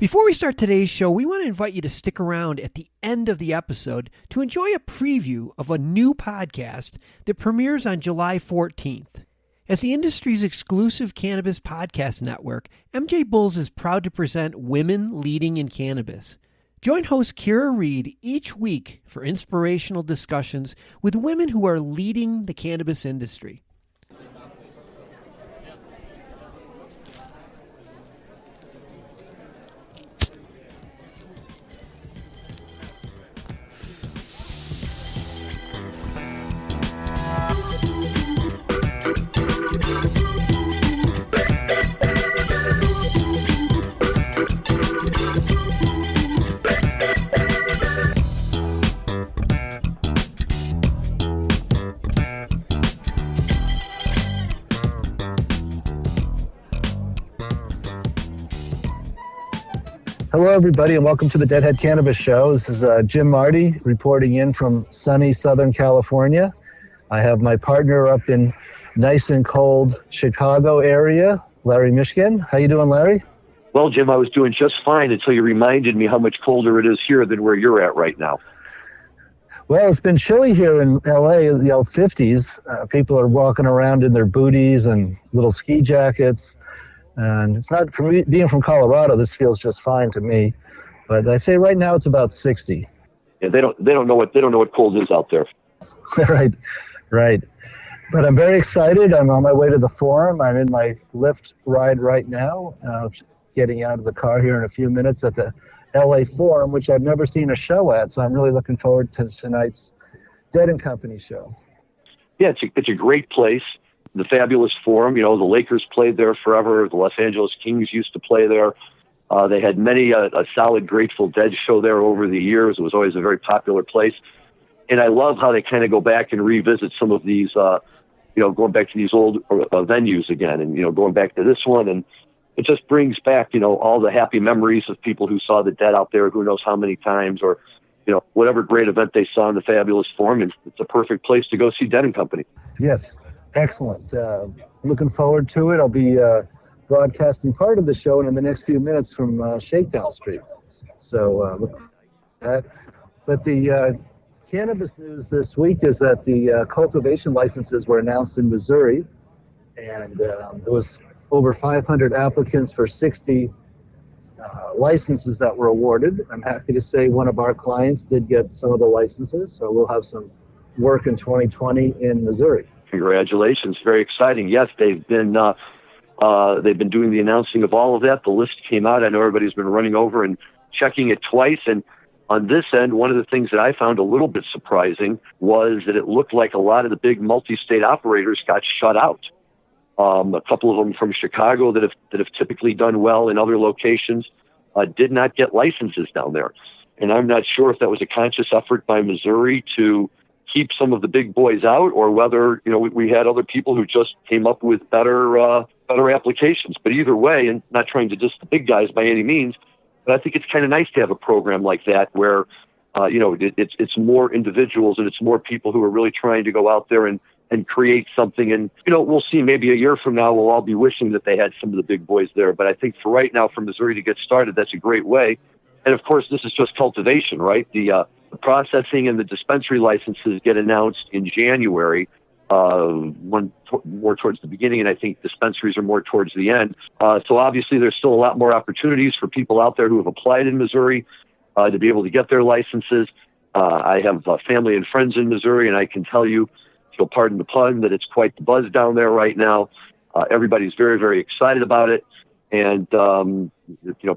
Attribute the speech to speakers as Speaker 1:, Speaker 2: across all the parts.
Speaker 1: Before we start today's show, we want to invite you to stick around at the end of the episode to enjoy a preview of a new podcast that premieres on July 14th. As the industry's exclusive cannabis podcast network, MJBulls is proud to present Women Leading in Cannabis. Join host Kira Reed each week for inspirational discussions with women who are leading the cannabis industry.
Speaker 2: Hello, everybody, and welcome to the Deadhead Cannabis Show. This is Jim Marty reporting in from sunny Southern California. I have my partner up in nice and cold Chicago area, Larry Mishkin. How you doing, Larry?
Speaker 3: Well, Jim, I was doing just fine until you reminded me how much colder it is here than where you're at right now.
Speaker 2: Well, it's been chilly here in LA, 50s. People are walking around in their booties and little ski jackets. And it's not, for me, being from Colorado, this feels just fine to me. But I'd say right now it's about 60.
Speaker 3: Yeah, they don't know what cold is out there.
Speaker 2: Right. But I'm very excited. I'm on my way to the forum. I'm in my Lyft ride right now, getting out of the car here in a few minutes at the LA Forum, which I've never seen a show at. So I'm really looking forward to tonight's Dead & Company show.
Speaker 3: Yeah, it's a great place. The fabulous Forum, the Lakers played there forever. The Los Angeles Kings used to play there. They had many a solid Grateful Dead show there over the years. It was always a very popular place. And I love how they kind of go back and revisit some of these, going back to these old venues again and, going back to this one. And it just brings back, all the happy memories of people who saw the Dead out there, who knows how many times, or, whatever great event they saw in the fabulous Forum. And it's a perfect place to go see Dead & Company.
Speaker 2: Yes. Excellent. Looking forward to it. I'll be broadcasting part of the show in the next few minutes from Shakedown Street. So look at that. But the cannabis news this week is that the cultivation licenses were announced in Missouri, and there was over 500 applicants for 60 licenses that were awarded. I'm happy to say one of our clients did get some of the licenses, so we'll have some work in 2020 in Missouri.
Speaker 3: Congratulations. Very exciting. Yes, they've been doing the announcing of all of that. The list came out. I know everybody's been running over and checking it twice. And on this end, one of the things that I found a little bit surprising was that it looked like a lot of the big multi-state operators got shut out. A couple of them from Chicago that have typically done well in other locations did not get licenses down there. And I'm not sure if that was a conscious effort by Missouri to keep some of the big boys out, or whether we had other people who just came up with better applications. But either way, and not trying to diss the big guys by any means, but I think it's kind of nice to have a program like that where it's more individuals and it's more people who are really trying to go out there and create something. And we'll see. Maybe a year from now, we'll all be wishing that they had some of the big boys there. But I think for right now, for Missouri to get started, that's a great way. And of course, this is just cultivation, right? The processing and the dispensary licenses get announced in January, one more towards the beginning, and I think dispensaries are more towards the end. So obviously there's still a lot more opportunities for people out there who have applied in Missouri to be able to get their licenses. I have family and friends in Missouri, and I can tell you, if you'll pardon the pun, that it's quite the buzz down there right now. Everybody's very, very excited about it. And,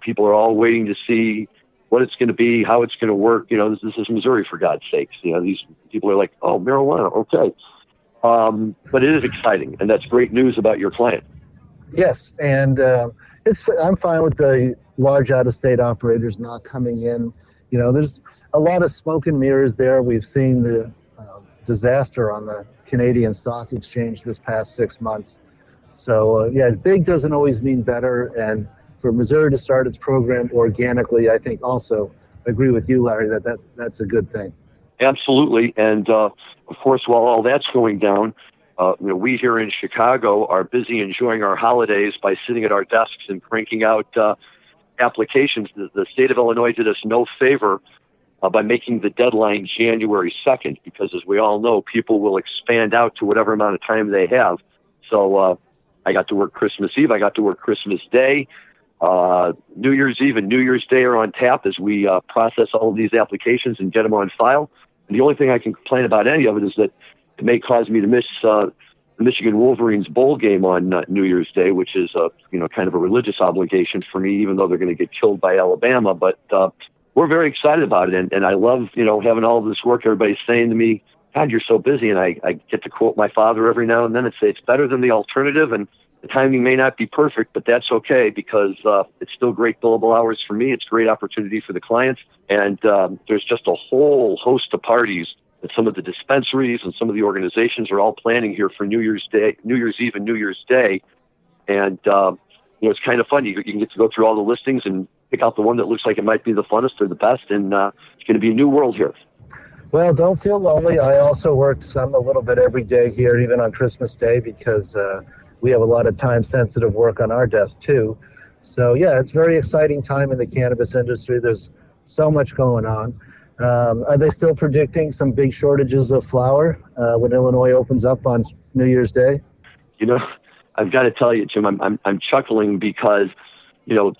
Speaker 3: people are all waiting to see what it's going to be, how it's going to work. This is Missouri, for God's sakes. These people are like, oh, marijuana, okay. But it is exciting, and that's great news about your client.
Speaker 2: Yes, and I'm fine with the large out-of-state operators not coming in. There's a lot of smoke and mirrors there. We've seen the disaster on the Canadian Stock Exchange this past 6 months. So, big doesn't always mean better, and for Missouri to start its program organically, I think also agree with you, Larry, that's a good thing.
Speaker 3: Absolutely. And, of course, while all that's going down, we here in Chicago are busy enjoying our holidays by sitting at our desks and cranking out, applications, the state of Illinois did us no favor by making the deadline January 2nd, because as we all know, people will expand out to whatever amount of time they have. So I got to work Christmas Eve. I got to work Christmas Day. New Year's Eve and New Year's Day are on tap as we process all of these applications and get them on file. And the only thing I can complain about any of it is that it may cause me to miss the Michigan Wolverines bowl game on New Year's Day, which is kind of a religious obligation for me, even though they're going to get killed by Alabama. But we're very excited about it, and I love having all of this work. Everybody's saying to me, "God, you're so busy," and I get to quote my father every now and then and say it's better than the alternative, and the timing may not be perfect, but that's okay, because it's still great billable hours for me. It's great opportunity for the clients, and there's just a whole host of parties that some of the dispensaries and some of the organizations are all planning here for New Year's Day, New Year's Eve, and New Year's Day. And it's kind of fun. You can get to go through all the listings and pick out the one that looks like it might be the funnest or the best, and it's going to be a new world here.
Speaker 2: Well, don't feel lonely. I also worked a little bit every day here, even on Christmas Day, because we have a lot of time-sensitive work on our desk, too. So, yeah, it's a very exciting time in the cannabis industry. There's so much going on. Are they still predicting some big shortages of flour when Illinois opens up on New Year's Day?
Speaker 3: I've got to tell you, Jim, I'm chuckling because,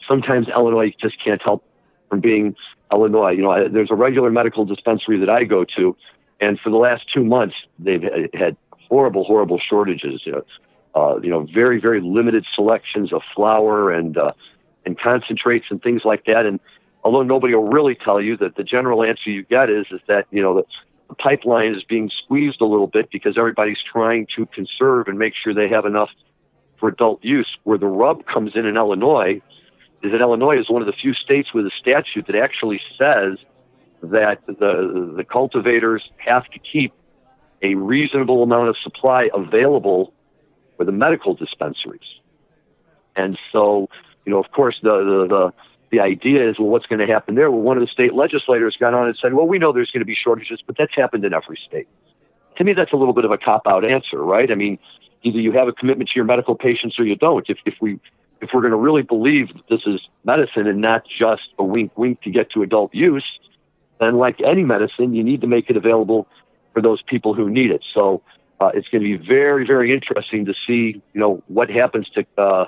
Speaker 3: sometimes Illinois just can't help from being Illinois. There's a regular medical dispensary that I go to, and for the last 2 months, they've had horrible, horrible shortages. Very, very limited selections of flour and concentrates and things like that. And although nobody will really tell you, that the general answer you get is that, the pipeline is being squeezed a little bit because everybody's trying to conserve and make sure they have enough for adult use. Where the rub comes in Illinois is that Illinois is one of the few states with a statute that actually says that the cultivators have to keep a reasonable amount of supply available for the medical dispensaries. And so, of course, the idea is, well, what's going to happen there? Well, one of the state legislators got on and said, well, we know there's going to be shortages, but that's happened in every state. To me, that's a little bit of a cop-out answer, right? I mean, either you have a commitment to your medical patients or you don't. If we're going to really believe that this is medicine and not just a wink to get to adult use, then like any medicine, you need to make it available for those people who need it. So it's going to be very, very interesting to see, what happens to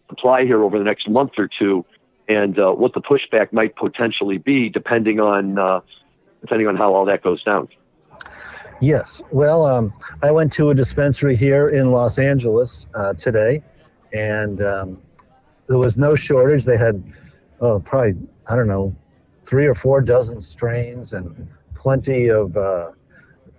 Speaker 3: supply here over the next month or two, and what the pushback might potentially be, depending on how all that goes down.
Speaker 2: Yes. Well, I went to a dispensary here in Los Angeles today, and there was no shortage. They had, probably, 3 or 4 dozen strains and plenty of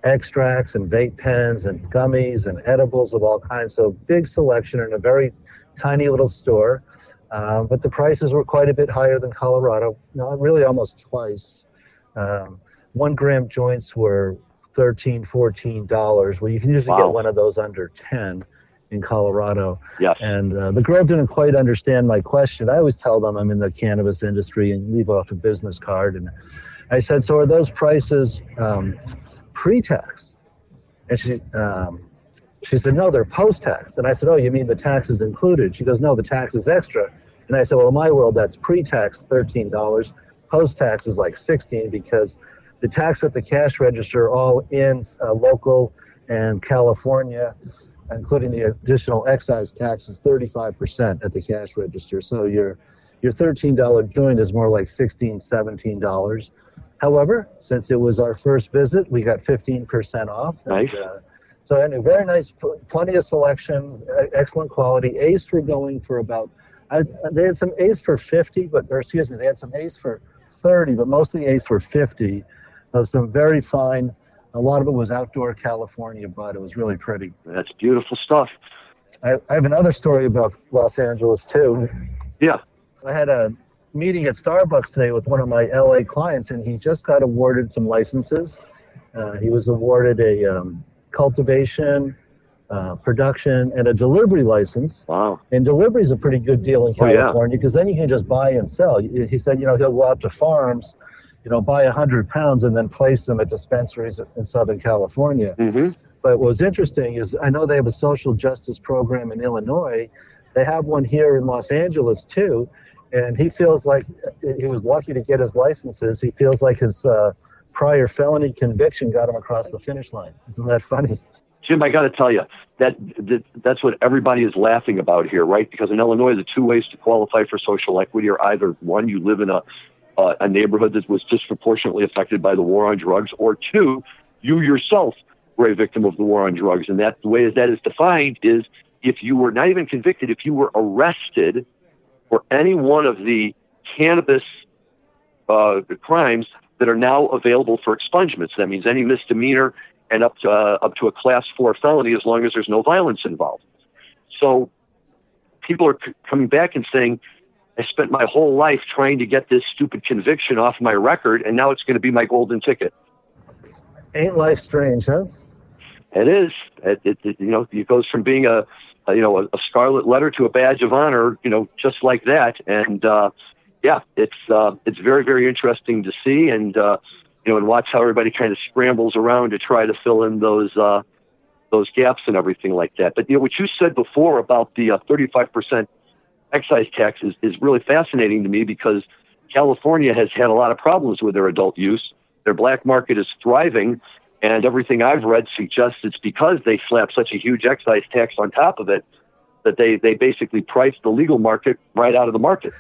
Speaker 2: extracts and vape pens and gummies and edibles of all kinds. So big selection in a very tiny little store. But the prices were quite a bit higher than Colorado. No, really almost twice. 1 gram joints were $13, $14. Well, you can usually get one of those under 10 in Colorado.
Speaker 3: Yes.
Speaker 2: And the girl didn't quite understand my question. I always tell them I'm in the cannabis industry and leave off a business card. And I said, so are those prices pre-tax? And she said, no, they're post-tax. And I said, oh, you mean the tax is included? She goes, no, the tax is extra. And I said, well, in my world, that's pre-tax $13. Post-tax is like $16, because the tax at the cash register, all in local and California, including the additional excise tax, is 35% at the cash register. So your $13 joint is more like $16, $17. However, since it was our first visit, we got 15% off.
Speaker 3: Nice.
Speaker 2: And, so anyway, very nice, plenty of selection, excellent quality. Ace were going for about, they had some Ace for 50, they had some Ace for 30, but mostly Ace for 50. Some very fine, a lot of it was outdoor California bud. It was really pretty.
Speaker 3: That's beautiful stuff.
Speaker 2: I have another story about Los Angeles, too.
Speaker 3: Yeah.
Speaker 2: I had a meeting at Starbucks today with one of my LA clients, and he just got awarded some licenses. He was awarded a cultivation, production, and a delivery license.
Speaker 3: Wow.
Speaker 2: And delivery is a pretty good deal in California, because then you can just buy and sell. He said, he'll go out to farms, buy 100 pounds and then place them at dispensaries in Southern California.
Speaker 3: Mm-hmm.
Speaker 2: But what was interesting is I know they have a social justice program in Illinois. They have one here in Los Angeles, too. And he feels like he was lucky to get his licenses. He feels like his prior felony conviction got him across the finish line. Isn't that funny?
Speaker 3: Jim, I got to tell you, that's what everybody is laughing about here, right? Because in Illinois, the two ways to qualify for social equity are either, one, you live in a neighborhood that was disproportionately affected by the war on drugs, or two, you yourself were a victim of the war on drugs. And that the way that is defined is if you were not even convicted, if you were arrested for any one of the cannabis crimes that are now available for expungement. So that means any misdemeanor and up to a class 4 felony, as long as there's no violence involved. So people are coming back and saying, I spent my whole life trying to get this stupid conviction off my record, and now it's going to be my golden ticket.
Speaker 2: Ain't life strange, huh?
Speaker 3: It is. It goes from being a scarlet letter to a badge of honor, just like that. And it's very, very interesting to see, and watch how everybody kind of scrambles around to try to fill in those gaps and everything like that. But what you said before about the 35% excise tax is really fascinating to me, because California has had a lot of problems with their adult use. Their black market is thriving, and everything I've read suggests it's because they slap such a huge excise tax on top of it that they basically price the legal market right out of the market.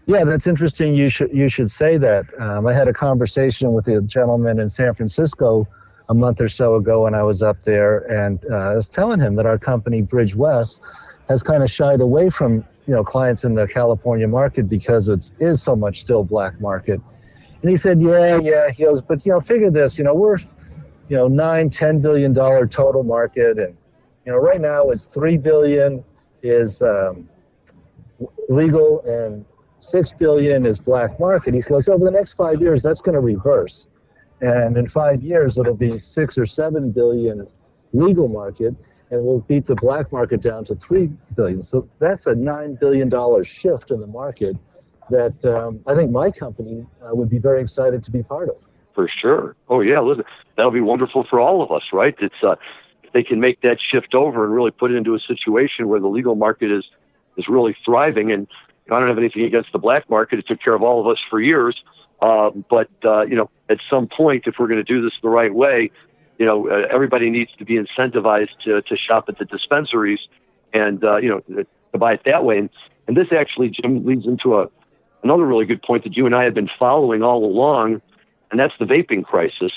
Speaker 2: Yeah, that's interesting. You should say that. I had a conversation with a gentleman in San Francisco a month or so ago when I was up there, and I was telling him that our company, Bridge West, has kind of shied away from clients in the California market because it is so much still black market. And he said, yeah. He goes, but figure this. We're $9-10 billion total market, and right now it's $3 billion is legal and $6 billion is black market. He goes, over the next 5 years, that's going to reverse. And in 5 years, it'll be $6 or $7 billion legal market, and we'll beat the black market down to $3 billion. So that's a $9 billion shift in the market that I think my company would be very excited to be part of.
Speaker 3: For sure. Oh, yeah. Listen, that'll be wonderful for all of us, right? It's if they can make that shift over and really put it into a situation where the legal market is really thriving. And I don't have anything against the black market. It took care of all of us for years. But at some point, if we're going to do this the right way, everybody needs to be incentivized to shop at the dispensaries and, to buy it that way. And this actually, Jim, leads into another really good point that you and I have been following all along, and that's the vaping crisis,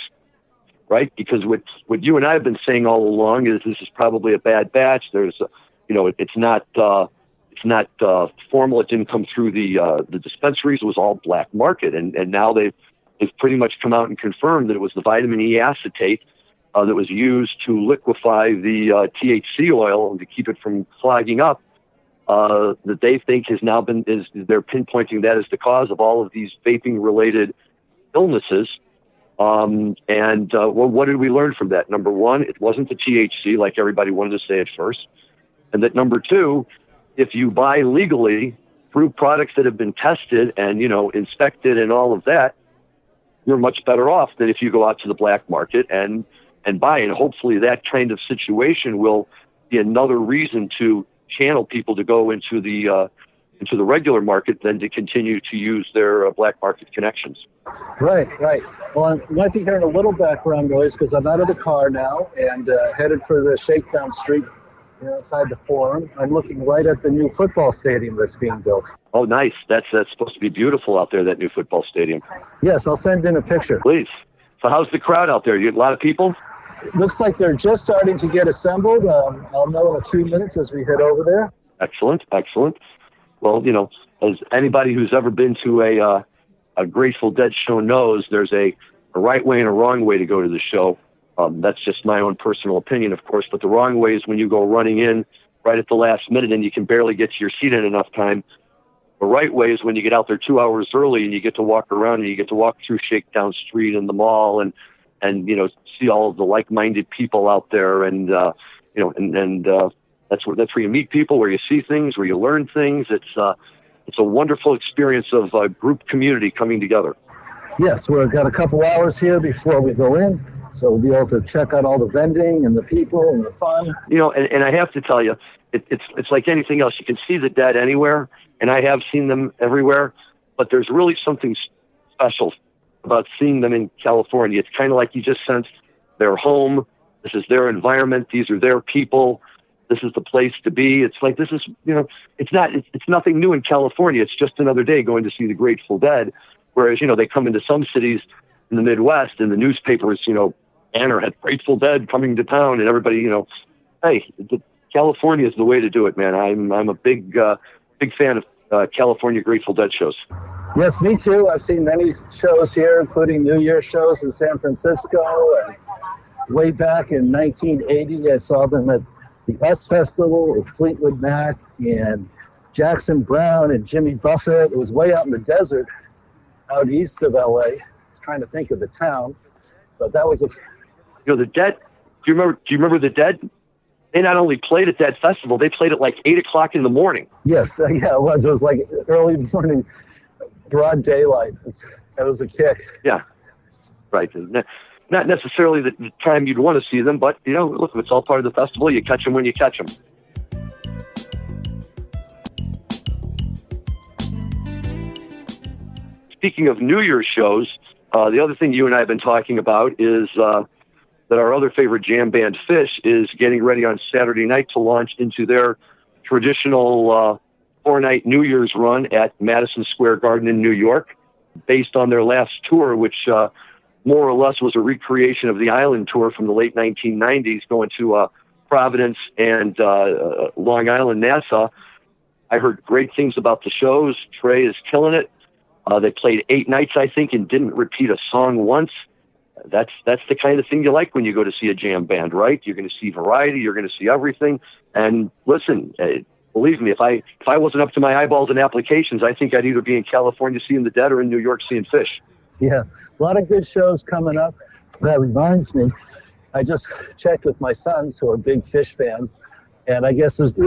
Speaker 3: right? Because what you and I have been saying all along is this is probably a bad batch. There's, it's not formal. It didn't come through the dispensaries. It was all black market, and now they've pretty much come out and confirmed that it was the vitamin E acetate that was used to liquefy the THC oil and to keep it from clogging up. That they think they're pinpointing that as the cause of all of these vaping-related illnesses. What did we learn from that? Number one, it wasn't the THC like everybody wanted to say at first. And that number two, if you buy legally through products that have been tested and, inspected and all of that, you're much better off than if you go out to the black market and buy. And hopefully that kind of situation will be another reason to channel people to go into the regular market than to continue to use their black market connections.
Speaker 2: Right. Well, I might be hearing a little background noise because I'm out of the car now and headed for the Shakedown Street outside the Forum. I'm looking right at the new football stadium that's being built.
Speaker 3: Oh, nice. That's supposed to be beautiful out there, that new football stadium.
Speaker 2: Yes, I'll send in a picture.
Speaker 3: Please. So how's the crowd out there? You get a lot of people?
Speaker 2: It looks like they're just starting to get assembled. I'll know in a few minutes as we head over there. Excellent.
Speaker 3: Well, as anybody who's ever been to a Grateful Dead show knows, there's a right way and a wrong way to go to the show. That's just my own personal opinion, of course, but the wrong way is when you go running in right at the last minute and you can barely get to your seat in enough time. The right way is when you get out there 2 hours early and you get to walk around and you get to walk through Shakedown Street and the mall and see all of the like-minded people out there, and that's where you meet people, where you see things, where you learn things. It's a wonderful experience of group community coming together.
Speaker 2: Yes, we've got a couple hours here before we go in, so we'll be able to check out all the vending and the people and the fun.
Speaker 3: And I have to tell you, it's like anything else. You can see the Dead anywhere, and I have seen them everywhere, but there's really something special about seeing them in California. It's kind of like you just sense their home. This is their environment. These are their people. This is the place to be. It's like, this is, it's nothing new in California. It's just another day going to see the Grateful Dead. Whereas, they come into some cities in the Midwest and the newspapers, banner had Grateful Dead coming to town, and everybody, hey, California is the way to do it, man. I'm a big fan of California Grateful Dead shows.
Speaker 2: Yes, me too. I've seen many shows here, including New Year's shows in San Francisco. And way back in 1980, I saw them at the S Festival with Fleetwood Mac and Jackson Browne and Jimmy Buffett. It was way out in the desert, out east of LA. Trying to think of the town, but that was
Speaker 3: the Dead. Do you remember the Dead? They not only played at that festival, they played at like 8:00 in the morning.
Speaker 2: Yes, yeah, it was. It was like early morning, broad daylight. That was a kick.
Speaker 3: Yeah, right. Not necessarily the time you'd want to see them, but look, it's all part of the festival. You catch them when you catch them. Speaking of New Year's shows, the other thing you and I have been talking about is that our other favorite jam band, Phish, is getting ready on Saturday night to launch into their traditional 4-night New Year's run at Madison Square Garden in New York, based on their last tour, which more or less was a recreation of the Island tour from the late 1990s, going to Providence and Long Island, Nassau. I heard great things about the shows. Trey is killing it. They played 8 nights, I think, and didn't repeat a song once. That's the kind of thing you like when you go to see a jam band, right? You're going to see variety. You're going to see everything. And listen, believe me, if I wasn't up to my eyeballs in applications, I think I'd either be in California seeing the Dead or in New York seeing Phish.
Speaker 2: Yeah, a lot of good shows coming up. That reminds me, I just checked with my sons who are big Phish fans, and I guess there's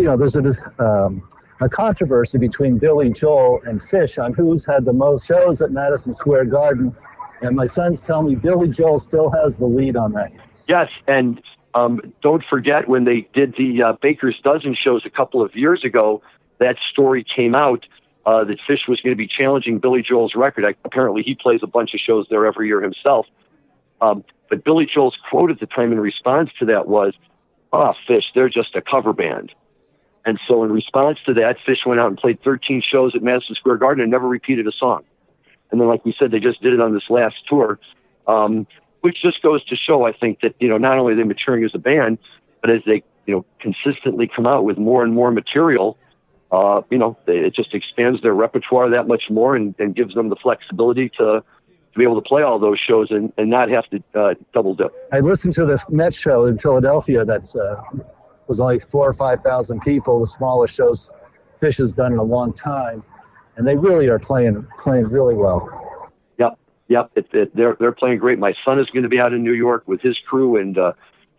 Speaker 2: a controversy between Billy Joel and Phish on who's had the most shows at Madison Square Garden. And my sons tell me Billy Joel still has the lead on that.
Speaker 3: Yes, and don't forget when they did the Baker's Dozen shows a couple of years ago, that story came out that Phish was going to be challenging Billy Joel's record. Apparently he plays a bunch of shows there every year himself. But Billy Joel's quote at the time in response to that was, Phish, they're just a cover band. And so in response to that, Phish went out and played 13 shows at Madison Square Garden and never repeated a song. And then, like we said, they just did it on this last tour, which just goes to show, I think, that, not only are they maturing as a band, but as they, consistently come out with more and more material, it just expands their repertoire that much more and gives them the flexibility to be able to play all those shows and not have to double dip.
Speaker 2: I listened to the Met show in Philadelphia that was only 4,000 or 5,000 people, the smallest shows Phish has done in a long time. And they really are playing really well.
Speaker 3: Yep. They're playing great. My son is going to be out in New York with his crew and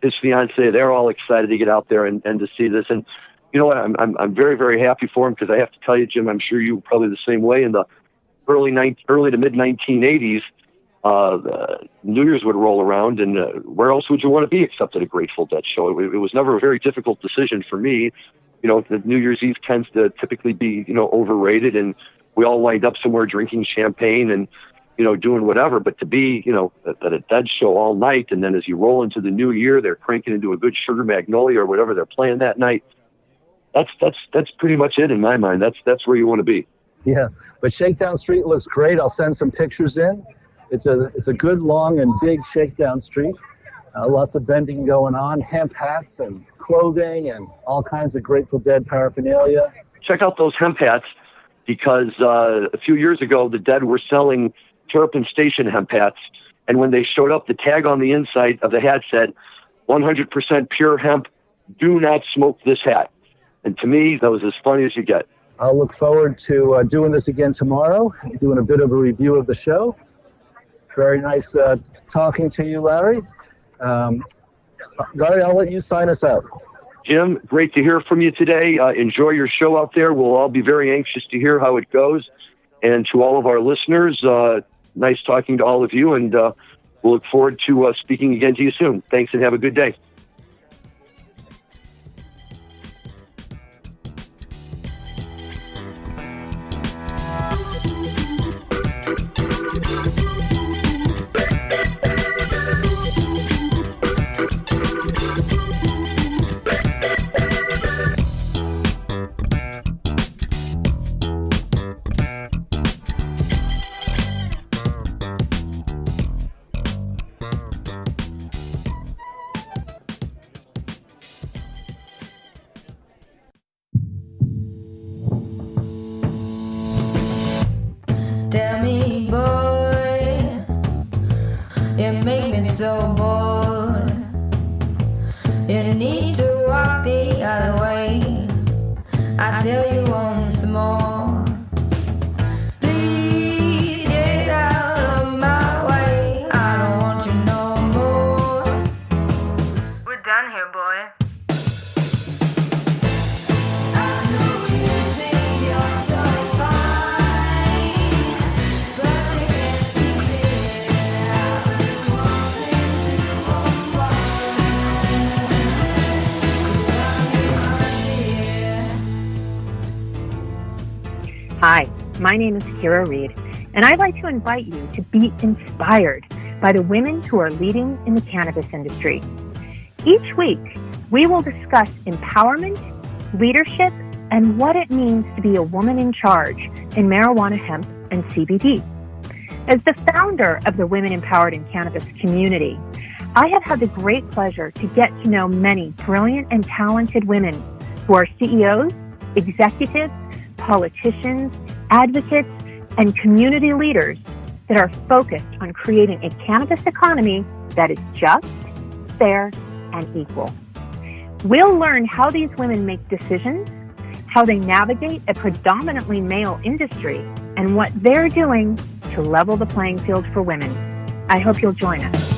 Speaker 3: his fiance. They're all excited to get out there and to see this. And you know what? I'm very, very happy for him, because I have to tell you, Jim, I'm sure you were probably the same way. In the early to mid 1980s, New Year's would roll around, and where else would you want to be except at a Grateful Dead show? It was never a very difficult decision for me. The New Year's Eve tends to typically be, overrated, and we all wind up somewhere drinking champagne and, doing whatever. But to be, at a Dead show all night, and then as you roll into the new year, they're cranking into a good Sugar Magnolia or whatever they're playing that night. That's pretty much it in my mind. That's where you want to be.
Speaker 2: Yeah, but Shakedown Street looks great. I'll send some pictures in. It's a good, long, and big Shakedown Street. Lots of vending going on, hemp hats and clothing and all kinds of Grateful Dead paraphernalia.
Speaker 3: Check out those hemp hats, because a few years ago, the Dead were selling Terrapin Station hemp hats, and when they showed up, the tag on the inside of the hat said, 100% pure hemp, do not smoke this hat. And to me, that was as funny as you get.
Speaker 2: I'll look forward to doing this again tomorrow, doing a bit of a review of the show. Very nice talking to you, Larry. Larry, I'll let you sign us out.
Speaker 3: Jim, great to hear from you today. Enjoy your show out there. We'll all be very anxious to hear how it goes. And to all of our listeners, nice talking to all of you. And we'll look forward to speaking again to you soon. Thanks, and have a good day.
Speaker 4: tell me, boy, you make me so bored. You need to walk the other way. I tell you once more, please get out of my way. I don't want you no more. We're done here, boy. I know you think you're so fine, but you can't see it. I've been wanting to
Speaker 5: Hi, my name is Kira Reed, and I'd like to invite you to be inspired by the women who are leading in the cannabis industry. Each week, we will discuss empowerment, leadership, and what it means to be a woman in charge in marijuana, hemp, and CBD. As the founder of the Women Empowered in Cannabis community, I have had the great pleasure to get to know many brilliant and talented women who are CEOs, executives, politicians, advocates, and community leaders that are focused on creating a cannabis economy that is just, fair, and equal. We'll learn how these women make decisions, how they navigate a predominantly male industry, and what they're doing to level the playing field for women. I hope you'll join us.